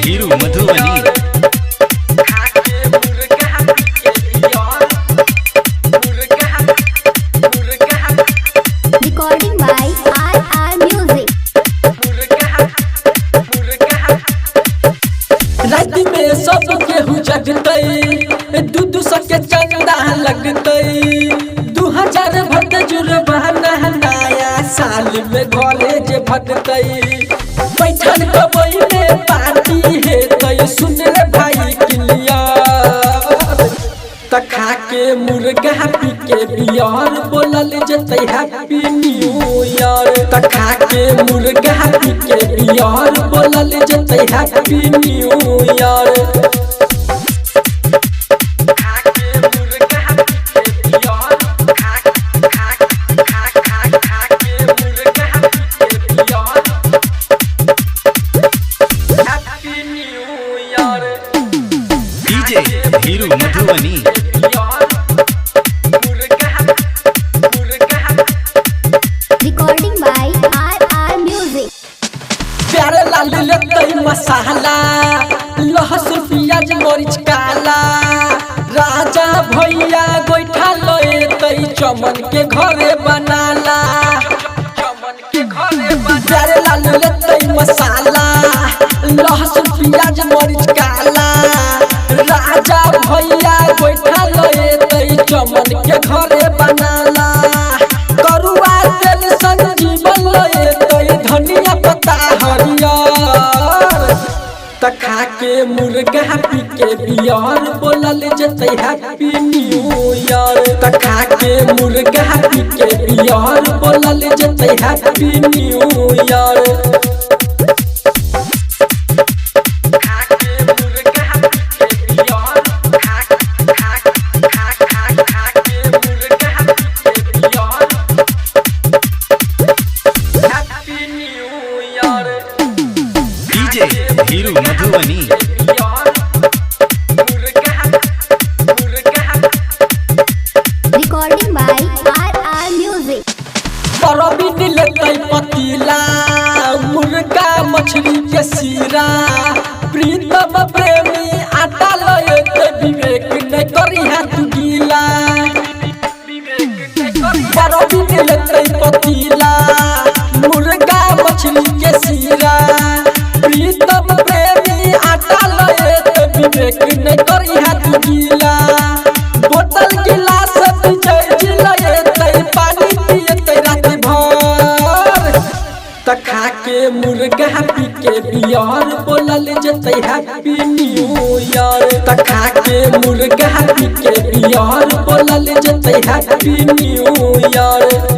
Hiru Madhubani. Recording by RR Music. रात में सब केहू जगतई, दू सौ के चंदा लगतई, 2000 भक्त जुर्माना नया साल में घरे जे भगतई। बैठल कबई में पार्टी है तय सुन रे भाई क्लियर, त खा के मुर्गा पी के बियर बोलल जतई हैप्पी न्यू ईयर। त खा के मुर्गा पी के बियर बोलल जतई happy new year. DJ Hiru Madhubani. Recording by RR Music. प्यारे लाल लेतई मसाला, लहसुन प्याज मरीच काला, राजा भैया गोइठा लेतई चमन के घरे बनाला। प्यारे लाल लेतई मसाला, लहसुन प्याज मरीच काला, राजा भैया गोइठा लेतई चमन के घरे बनाला। करुआ तेल संजीवन लेतई धनिया पत्ता हरियर, त खा के मुर्गा पी के बियर बोलल जतई हैप्पी न्यू ईयर। त खा के मुर्गा पी के बियर बोलल जतई happy new year. DJ Hiru Madhubani. Recording by RR Music. परबी लेतई पतीला, मुर्गा मछली के सीरा, प्रीतम प्रेमी आटा लेतई विवेक नहीं करी हाथ गीला। परबी लेतई पतीला, मुर्गा मछली के सीरा, प्रीतम प्रेमी आटा लेतई विवेक नहीं करी हाथ गीला। बोतल गिलास विजय लेतई पानी पियतई रात भर, त खा के मुर्गा पी के बियर बोलल जतई हैप्पी न्यू ईयर। त खा के मुर्गा पी के बियर बोलल जतई हैप्पी न्यू ईयर।